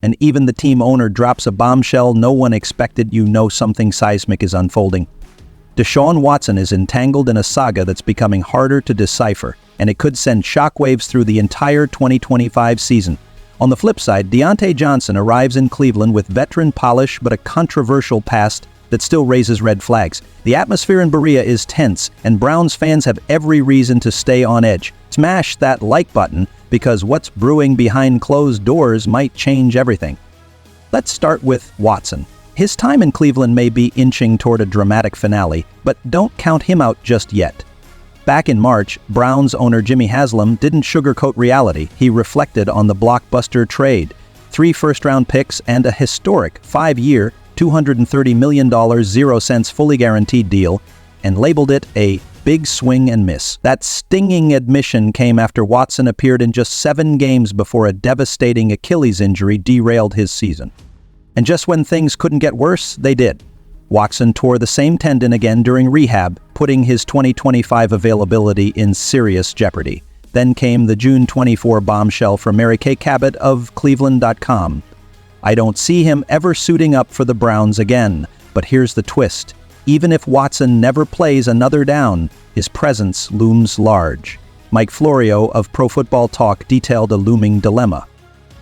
And even the team owner drops a bombshell no one expected. You know something seismic is unfolding. Deshaun Watson is entangled in a saga that's becoming harder to decipher, and it could send shockwaves through the entire 2025 season. On the flip side, Diontae Johnson arrives in Cleveland with veteran polish but a controversial past that still raises red flags. The atmosphere in Berea is tense, and Browns fans have every reason to stay on edge. Smash that like button, because what's brewing behind closed doors might change everything. Let's start with Watson. His time in Cleveland may be inching toward a dramatic finale, but don't count him out just yet. Back in March, Browns owner Jimmy Haslam didn't sugarcoat reality. He reflected on the blockbuster trade, 3 first-round picks and a historic 5-year, $230 million 0-cents fully guaranteed deal, and labeled it a big swing and miss. That stinging admission came after Watson appeared in just 7 games before a devastating Achilles injury derailed his season. And just when things couldn't get worse, they did. Watson tore the same tendon again during rehab, putting his 2025 availability in serious jeopardy. Then came the June 24 bombshell from Mary Kay Cabot of Cleveland.com. I don't see him ever suiting up for the Browns again, but here's the twist. Even if Watson never plays another down, his presence looms large. Mike Florio of Pro Football Talk detailed a looming dilemma.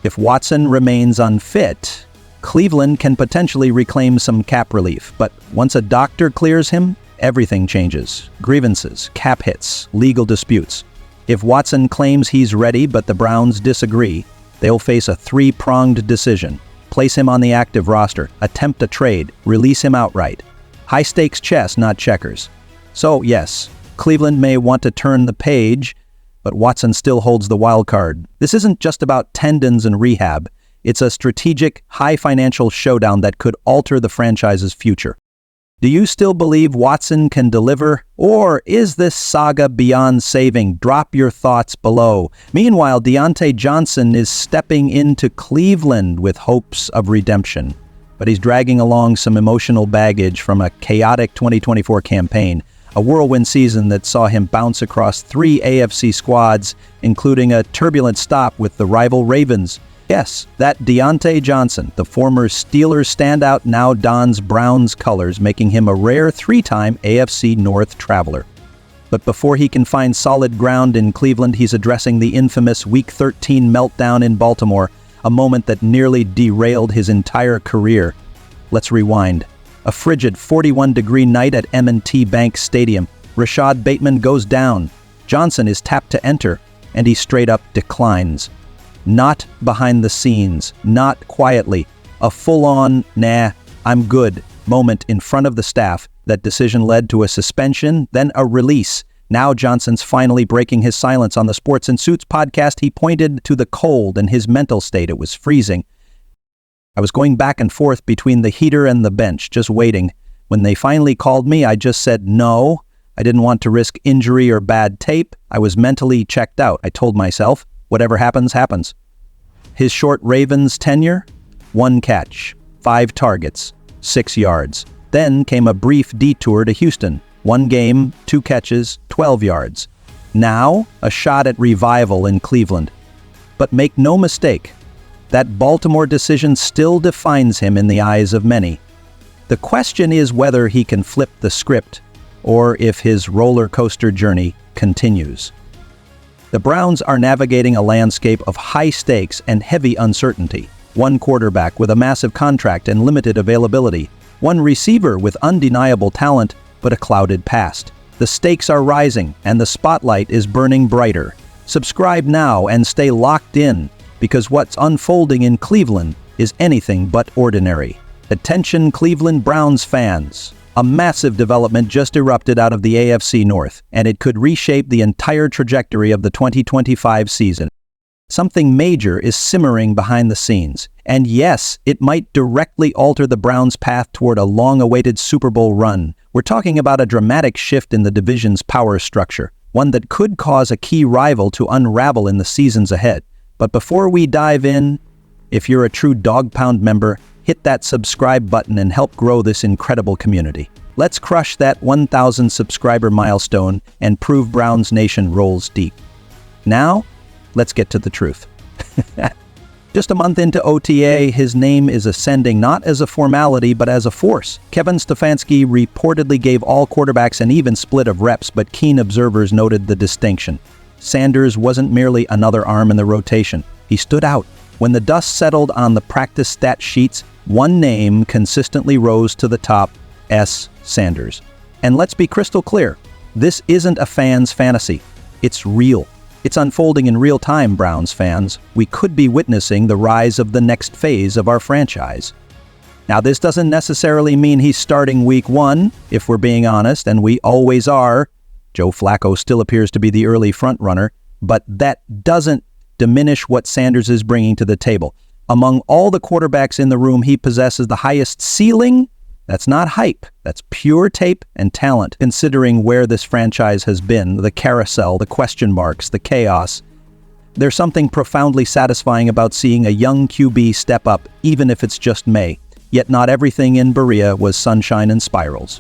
If Watson remains unfit, Cleveland can potentially reclaim some cap relief, but once a doctor clears him, everything changes. Grievances, cap hits, legal disputes. If Watson claims he's ready but the Browns disagree, they'll face a 3-pronged decision. Place him on the active roster, attempt a trade, release him outright. High-stakes chess, not checkers. So, yes, Cleveland may want to turn the page, but Watson still holds the wild card. This isn't just about tendons and rehab. It's a strategic, high-financial showdown that could alter the franchise's future. Do you still believe Watson can deliver, or is this saga beyond saving? Drop your thoughts below. Meanwhile, Diontae Johnson is stepping into Cleveland with hopes of redemption, but he's dragging along some emotional baggage from a chaotic 2024 campaign, a whirlwind season that saw him bounce across 3 AFC squads, including a turbulent stop with the rival Ravens. Yes, that Diontae Johnson, the former Steelers standout, now dons Browns colors, making him a rare 3-time AFC North traveler. But before he can find solid ground in Cleveland, he's addressing the infamous Week 13 meltdown in Baltimore, a moment that nearly derailed his entire career. Let's rewind. A frigid 41-degree night at M&T Bank Stadium. Rashad Bateman goes down. Johnson is tapped to enter, and he straight up declines. Not behind the scenes, not quietly. A full-on, nah, I'm good moment in front of the staff. That decision led to a suspension, then a release. Now Johnson's finally breaking his silence. On the Sports and Suits podcast, he pointed to the cold and his mental state. It was freezing. I was going back and forth between the heater and the bench, just waiting. When they finally called me, I just said no. I didn't want to risk injury or bad tape. I was mentally checked out. I told myself, whatever happens, happens. His short Ravens tenure? 1 catch, 5 targets, 6 yards. Then came a brief detour to Houston. 1 game, 2 catches, 12 yards. Now, a shot at revival in Cleveland. But make no mistake, that Baltimore decision still defines him in the eyes of many. The question is whether he can flip the script, or if his roller coaster journey continues. The Browns are navigating a landscape of high stakes and heavy uncertainty. 1 quarterback with a massive contract and limited availability. 1 receiver with undeniable talent, but a clouded past. The stakes are rising, and the spotlight is burning brighter. Subscribe now and stay locked in, because what's unfolding in Cleveland is anything but ordinary. Attention Cleveland Browns fans. A massive development just erupted out of the AFC North, and it could reshape the entire trajectory of the 2025 season. Something major is simmering behind the scenes, and yes, it might directly alter the Browns' path toward a long-awaited Super Bowl run. We're talking about a dramatic shift in the division's power structure, one that could cause a key rival to unravel in the seasons ahead. But before we dive in, if you're a true Dog Pound member, hit that subscribe button and help grow this incredible community. Let's crush that 1,000 subscriber milestone and prove Browns Nation rolls deep. Now, let's get to the truth. Just a month into OTA, his name is ascending not as a formality but as a force. Kevin Stefanski reportedly gave all quarterbacks an even split of reps, but keen observers noted the distinction. Sanders wasn't merely another arm in the rotation. He stood out. When the dust settled on the practice stat sheets, one name consistently rose to the top: S. Sanders. And let's be crystal clear, this isn't a fan's fantasy. It's real. It's unfolding in real time, Browns fans. We could be witnessing the rise of the next phase of our franchise. Now, this doesn't necessarily mean he's starting week 1, if we're being honest, and we always are. Joe Flacco still appears to be the early front-runner, but that doesn't diminish what Sanders is bringing to the table. Among all the quarterbacks in the room, he possesses the highest ceiling. That's not hype. That's pure tape and talent, considering where this franchise has been, the carousel, the question marks, the chaos. There's something profoundly satisfying about seeing a young QB step up, even if it's just May. Yet not everything in Berea was sunshine and spirals.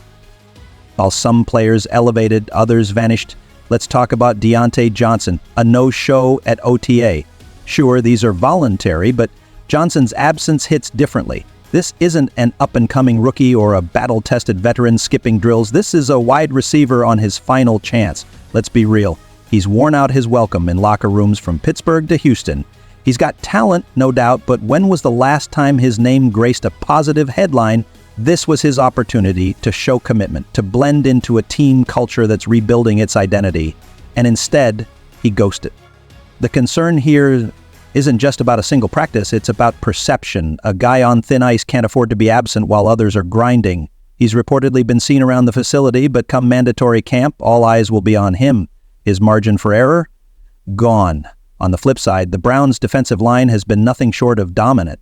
While some players elevated, others vanished. Let's talk about Deontay Johnson, a no-show at OTA. Sure, these are voluntary, but Johnson's absence hits differently. This isn't an up-and-coming rookie or a battle-tested veteran skipping drills. This is a wide receiver on his final chance. Let's be real. He's worn out his welcome in locker rooms from Pittsburgh to Houston. He's got talent, no doubt, but when was the last time his name graced a positive headline? This was his opportunity to show commitment, to blend into a team culture that's rebuilding its identity. And instead, he ghosted. The concern here isn't just about a single practice, it's about perception. A guy on thin ice can't afford to be absent while others are grinding. He's reportedly been seen around the facility, but come mandatory camp, all eyes will be on him. His margin for error? Gone. On the flip side, the Browns' defensive line has been nothing short of dominant.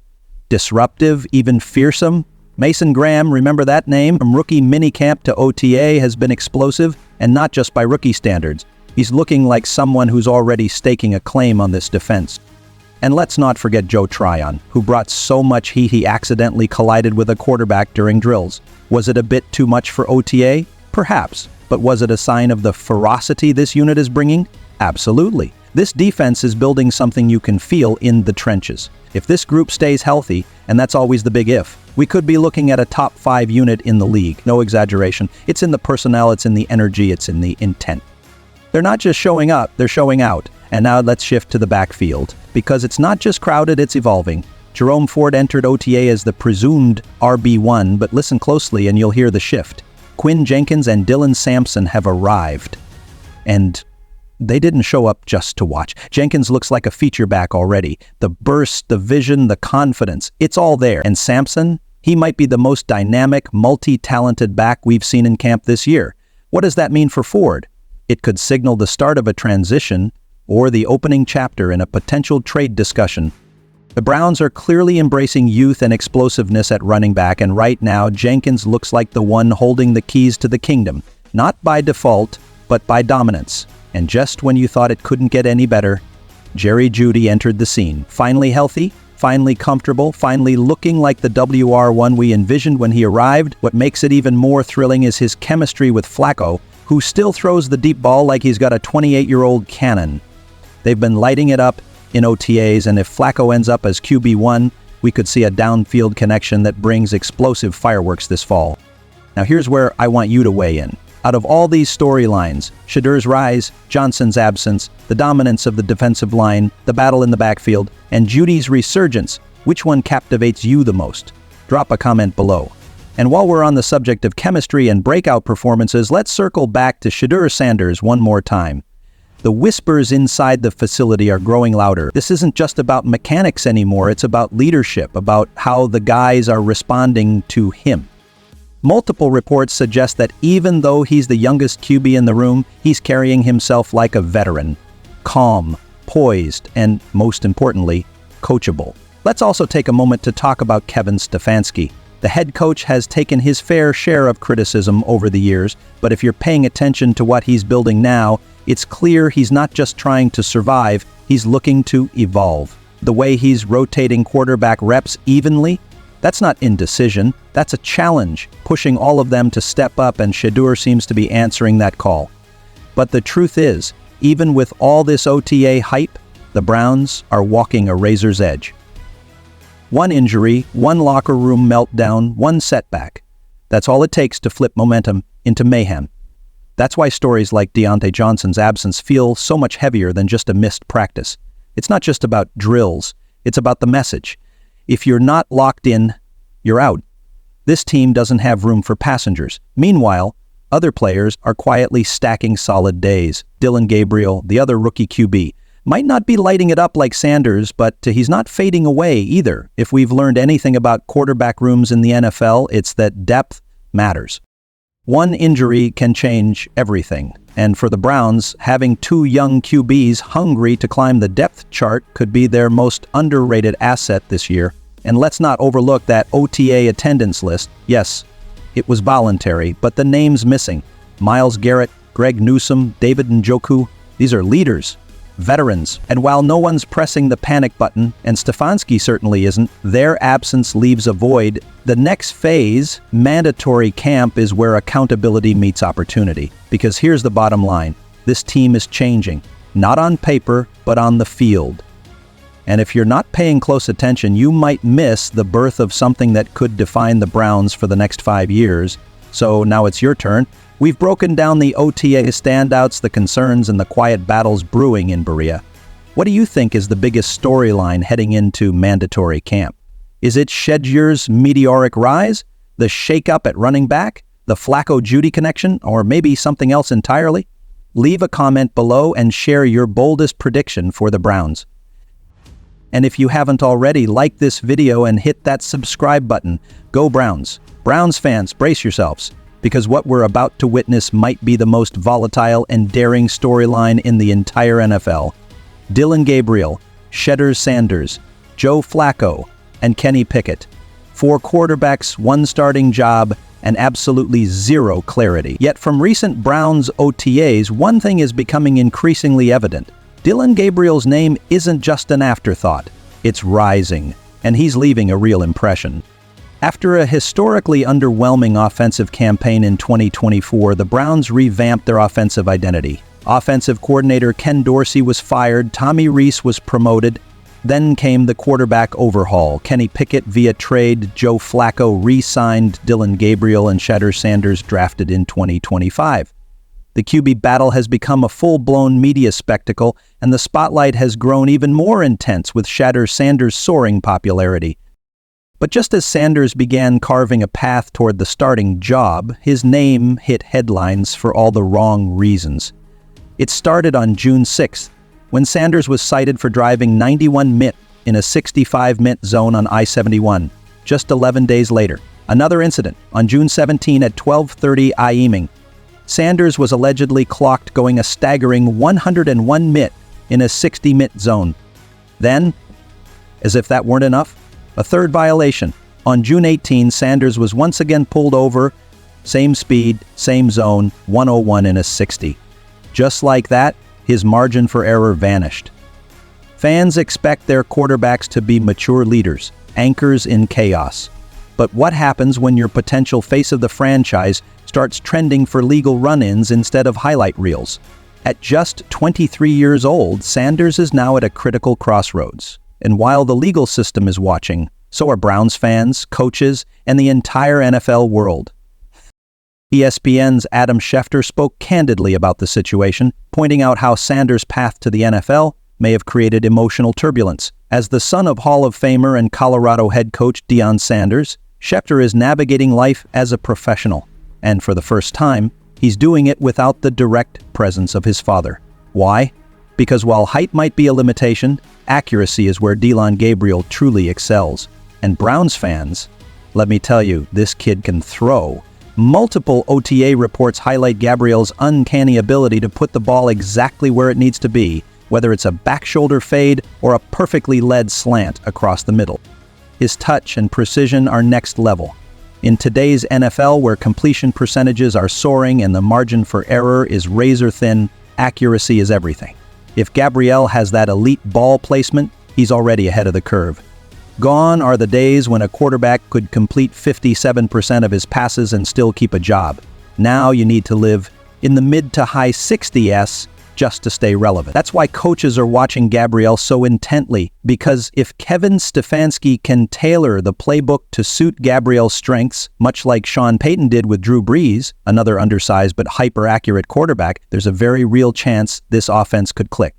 Disruptive, even fearsome. Mason Graham, remember that name? From rookie minicamp to OTA has been explosive, and not just by rookie standards. He's looking like someone who's already staking a claim on this defense. And let's not forget Joe Tryon, who brought so much heat he accidentally collided with a quarterback during drills. Was it a bit too much for OTA? Perhaps. But was it a sign of the ferocity this unit is bringing? Absolutely. This defense is building something you can feel in the trenches. If this group stays healthy, and that's always the big if, we could be looking at a top 5 unit in the league. No exaggeration. It's in the personnel, it's in the energy, it's in the intent. They're not just showing up, they're showing out. And now let's shift to the backfield, because it's not just crowded, it's evolving. Jerome Ford entered OTA as the presumed RB1, but listen closely and you'll hear the shift. Quinn Jenkins and Dylan Sampson have arrived. And they didn't show up just to watch. Jenkins looks like a feature back already. The burst, the vision, the confidence, it's all there. And Sampson, he might be the most dynamic, multi-talented back we've seen in camp this year. What does that mean for Ford? It could signal the start of a transition or the opening chapter in a potential trade discussion. The Browns are clearly embracing youth and explosiveness at running back, and right now Jenkins looks like the one holding the keys to the kingdom, not by default, but by dominance. And just when you thought it couldn't get any better, Jerry Jeudy entered the scene. Finally healthy, finally comfortable, finally looking like the WR1 we envisioned when he arrived. What makes it even more thrilling is his chemistry with Flacco, who still throws the deep ball like he's got a 28-year-old cannon. They've been lighting it up in OTAs, and if Flacco ends up as QB1, we could see a downfield connection that brings explosive fireworks this fall. Now here's where I want you to weigh in. Out of all these storylines, Shedeur's rise, Johnson's absence, the dominance of the defensive line, the battle in the backfield, and Jeudy's resurgence, which one captivates you the most? Drop a comment below. And while we're on the subject of chemistry and breakout performances, let's circle back to Shedeur Sanders one more time. The whispers inside the facility are growing louder. This isn't just about mechanics anymore, it's about leadership, about how the guys are responding to him. Multiple reports suggest that even though he's the youngest QB in the room, he's carrying himself like a veteran. Calm, poised, and most importantly, coachable. Let's also take a moment to talk about Kevin Stefanski. The head coach has taken his fair share of criticism over the years, but if you're paying attention to what he's building now, it's clear he's not just trying to survive, he's looking to evolve. The way he's rotating quarterback reps evenly, that's not indecision, that's a challenge, pushing all of them to step up, and Shedeur seems to be answering that call. But the truth is, even with all this OTA hype, the Browns are walking a razor's edge. One injury, one locker room meltdown, one setback. That's all it takes to flip momentum into mayhem. That's why stories like Deontay Johnson's absence feel so much heavier than just a missed practice. It's not just about drills, it's about the message. If you're not locked in, you're out. This team doesn't have room for passengers. Meanwhile, other players are quietly stacking solid days. Dillon Gabriel, the other rookie QB, might not be lighting it up like Sanders, but he's not fading away either. If we've learned anything about quarterback rooms in the NFL, it's that depth matters. One injury can change everything. And for the Browns, having two young QBs hungry to climb the depth chart could be their most underrated asset this year. And let's not overlook that OTA attendance list. Yes, it was voluntary, but the names missing. Myles Garrett, Greg Newsome, David Njoku, these are leaders, veterans. And while no one's pressing the panic button, and Stefanski certainly isn't, their absence leaves a void. The next phase, mandatory camp, is where accountability meets opportunity. Because here's the bottom line. This team is changing, not on paper, but on the field. And if you're not paying close attention, you might miss the birth of something that could define the Browns for the next 5 years. So now it's your turn. We've broken down the OTA standouts, the concerns, and the quiet battles brewing in Berea. What do you think is the biggest storyline heading into mandatory camp? Is it Shedeur's meteoric rise, the shakeup at running back, the Flacco-Judy connection, or maybe something else entirely? Leave a comment below and share your boldest prediction for the Browns. And if you haven't already, like this video and hit that subscribe button. Go Browns! Browns fans, brace yourselves, because what we're about to witness might be the most volatile and daring storyline in the entire NFL. Dillon Gabriel, Shedeur Sanders, Joe Flacco, and Kenny Pickett. 4 quarterbacks, 1 starting job, and absolutely zero clarity. Yet from recent Browns OTAs, one thing is becoming increasingly evident. Dillon Gabriel's name isn't just an afterthought. It's rising, and he's leaving a real impression. After a historically underwhelming offensive campaign in 2024, the Browns revamped their offensive identity. Offensive coordinator Ken Dorsey was fired, Tommy Rees was promoted. Then came the quarterback overhaul. Kenny Pickett via trade, Joe Flacco re-signed, Dillon Gabriel and Shedeur Sanders drafted in 2025. The QB battle has become a full-blown media spectacle, and the spotlight has grown even more intense with Shedeur Sanders' soaring popularity. But just as Sanders began carving a path toward the starting job, his name hit headlines for all the wrong reasons. It started on June 6th, when Sanders was cited for driving 91 mph in a 65 mph zone on I-71. Just 11 days later, another incident on June 17 at 12:30 IEMing. Sanders was allegedly clocked going a staggering 101 mph in a 60 mph zone. Then, as if that weren't enough, a third violation. On June 18, Sanders was once again pulled over, same speed, same zone, 101 in a 60. Just like that, his margin for error vanished. Fans expect their quarterbacks to be mature leaders, anchors in chaos. But what happens when your potential face of the franchise starts trending for legal run-ins instead of highlight reels? At just 23 years old, Sanders is now at a critical crossroads. And while the legal system is watching, so are Browns fans, coaches, and the entire NFL world. ESPN's Adam Schefter spoke candidly about the situation, pointing out how Sanders' path to the NFL may have created emotional turbulence. As the son of Hall of Famer and Colorado head coach Deion Sanders, Schefter is navigating life as a professional. And for the first time, he's doing it without the direct presence of his father. Why? Because while height might be a limitation, accuracy is where Dillon Gabriel truly excels. And Browns fans, let me tell you, this kid can throw. Multiple OTA reports highlight Gabriel's uncanny ability to put the ball exactly where it needs to be, whether it's a back shoulder fade or a perfectly led slant across the middle. His touch and precision are next level. In today's NFL, where completion percentages are soaring and the margin for error is razor thin, accuracy is everything. If Gabriel has that elite ball placement, he's already ahead of the curve. Gone are the days when a quarterback could complete 57% of his passes and still keep a job. Now you need to live in the mid to high 60s just to stay relevant. That's why coaches are watching Gabriel so intently, because if Kevin Stefanski can tailor the playbook to suit Gabriel's strengths, much like Sean Payton did with Drew Brees, another undersized but hyper-accurate quarterback, there's a very real chance this offense could click.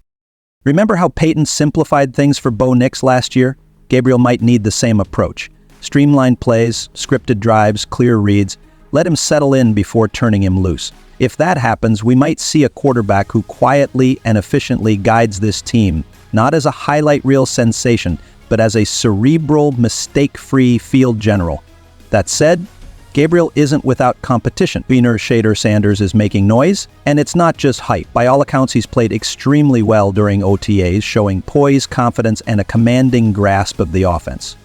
Remember how Payton simplified things for Bo Nix last year? Gabriel might need the same approach. Streamlined plays, scripted drives, clear reads. Let him settle in before turning him loose. If that happens, we might see a quarterback who quietly and efficiently guides this team, not as a highlight reel sensation, but as a cerebral, mistake-free field general. That said, Gabriel isn't without competition. Shedeur Sanders is making noise, and it's not just hype. By all accounts, he's played extremely well during OTAs, showing poise, confidence, and a commanding grasp of the offense.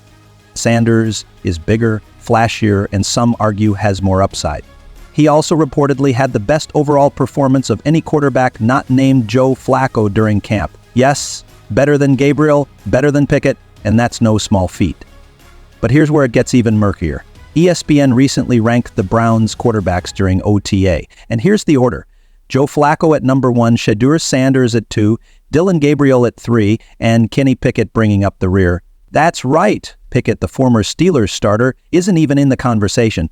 Sanders is bigger, flashier, and some argue has more upside. He also reportedly had the best overall performance of any quarterback not named Joe Flacco during camp. Yes, better than Gabriel, better than Pickett, and that's no small feat. But here's where it gets even murkier. ESPN recently ranked the Browns' quarterbacks during OTA, and here's the order. Joe Flacco at number 1, Shedeur Sanders at 2, Dillon Gabriel at 3, and Kenny Pickett bringing up the rear. That's right, Pickett, the former Steelers starter, isn't even in the conversation.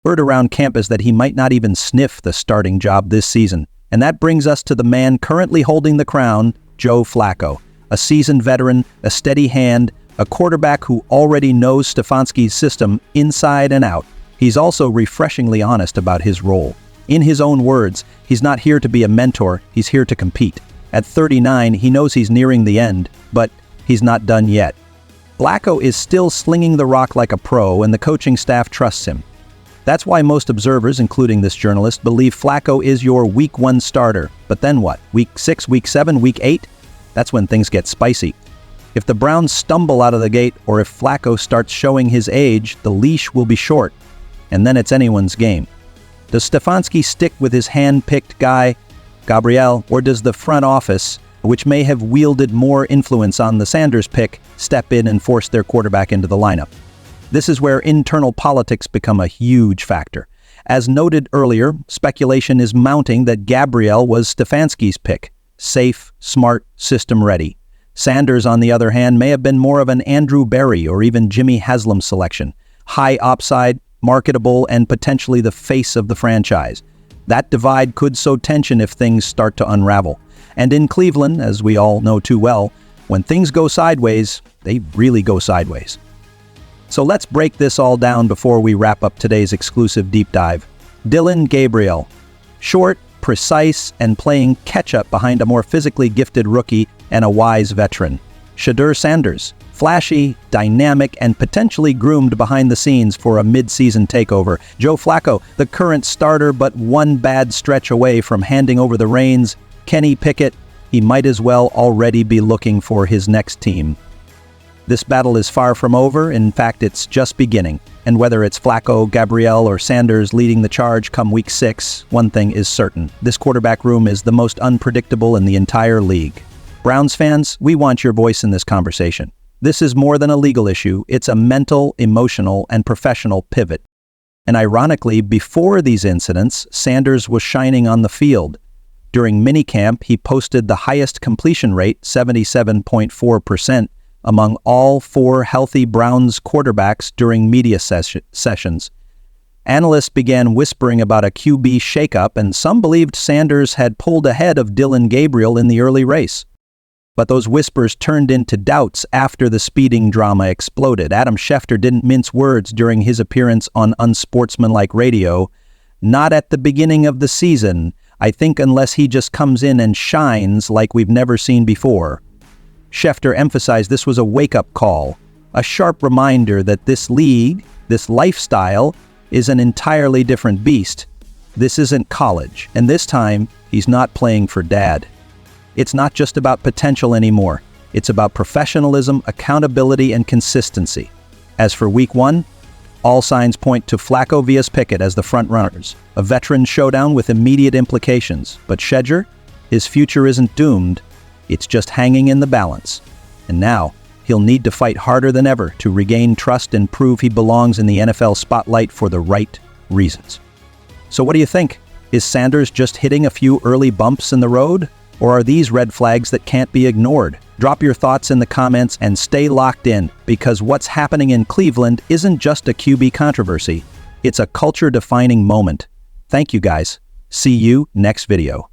Word around camp is that he might not even sniff the starting job this season. And that brings us to the man currently holding the crown, Joe Flacco. A seasoned veteran, a steady hand, a quarterback who already knows Stefanski's system inside and out. He's also refreshingly honest about his role. In his own words, he's not here to be a mentor, he's here to compete. At 39, he knows he's nearing the end, but he's not done yet. Flacco is still slinging the rock like a pro, and the coaching staff trusts him. That's why most observers, including this journalist, believe Flacco is your Week 1 starter. But then what? Week 6, Week 7, Week 8? That's when things get spicy. If the Browns stumble out of the gate, or if Flacco starts showing his age, the leash will be short, and then it's anyone's game. Does Stefanski stick with his hand-picked guy, Gabriel, or does the front office, which may have wielded more influence on the Sanders pick, step in and force their quarterback into the lineup? This is where internal politics become a huge factor. As noted earlier, speculation is mounting that Gabriel was Stefanski's pick. Safe, smart, system-ready. Sanders, on the other hand, may have been more of an Andrew Berry or even Jimmy Haslam selection. High upside, marketable, and potentially the face of the franchise. That divide could sow tension if things start to unravel. And in Cleveland, as we all know too well, when things go sideways, they really go sideways. So let's break this all down before we wrap up today's exclusive deep dive. Dillon Gabriel. Short, precise, and playing catch-up behind a more physically gifted rookie and a wise veteran. Shedeur Sanders. Flashy, dynamic, and potentially groomed behind the scenes for a mid-season takeover. Joe Flacco, the current starter but one bad stretch away from handing over the reins. Kenny Pickett, he might as well already be looking for his next team. This battle is far from over. In fact, it's just beginning. And whether it's Flacco, Gabriel, or Sanders leading the charge come Week 6, one thing is certain. This quarterback room is the most unpredictable in the entire league. Browns fans, we want your voice in this conversation. This is more than a legal issue. It's a mental, emotional, and professional pivot. And ironically, before these incidents, Sanders was shining on the field. During minicamp, he posted the highest completion rate, 77.4%, among all 4 healthy Browns quarterbacks during media sessions. Analysts began whispering about a QB shakeup, and some believed Sanders had pulled ahead of Dillon Gabriel in the early race. But those whispers turned into doubts after the speeding drama exploded. Adam Schefter didn't mince words during his appearance on unsportsmanlike radio. Not at the beginning of the season, I think, unless he just comes in and shines like we've never seen before. Schefter emphasized this was a wake-up call, a sharp reminder that this league, this lifestyle, is an entirely different beast. This isn't college, and this time, he's not playing for dad. It's not just about potential anymore. It's about professionalism, accountability, and consistency. As for Week 1, all signs point to Flacco vs. Pickett as the front-runners, a veteran showdown with immediate implications. But Shedeur, his future isn't doomed. It's just hanging in the balance. And now, he'll need to fight harder than ever to regain trust and prove he belongs in the NFL spotlight for the right reasons. So what do you think? Is Sanders just hitting a few early bumps in the road? Or are these red flags that can't be ignored? Drop your thoughts in the comments and stay locked in, because what's happening in Cleveland isn't just a QB controversy. It's a culture-defining moment. Thank you guys. See you next video.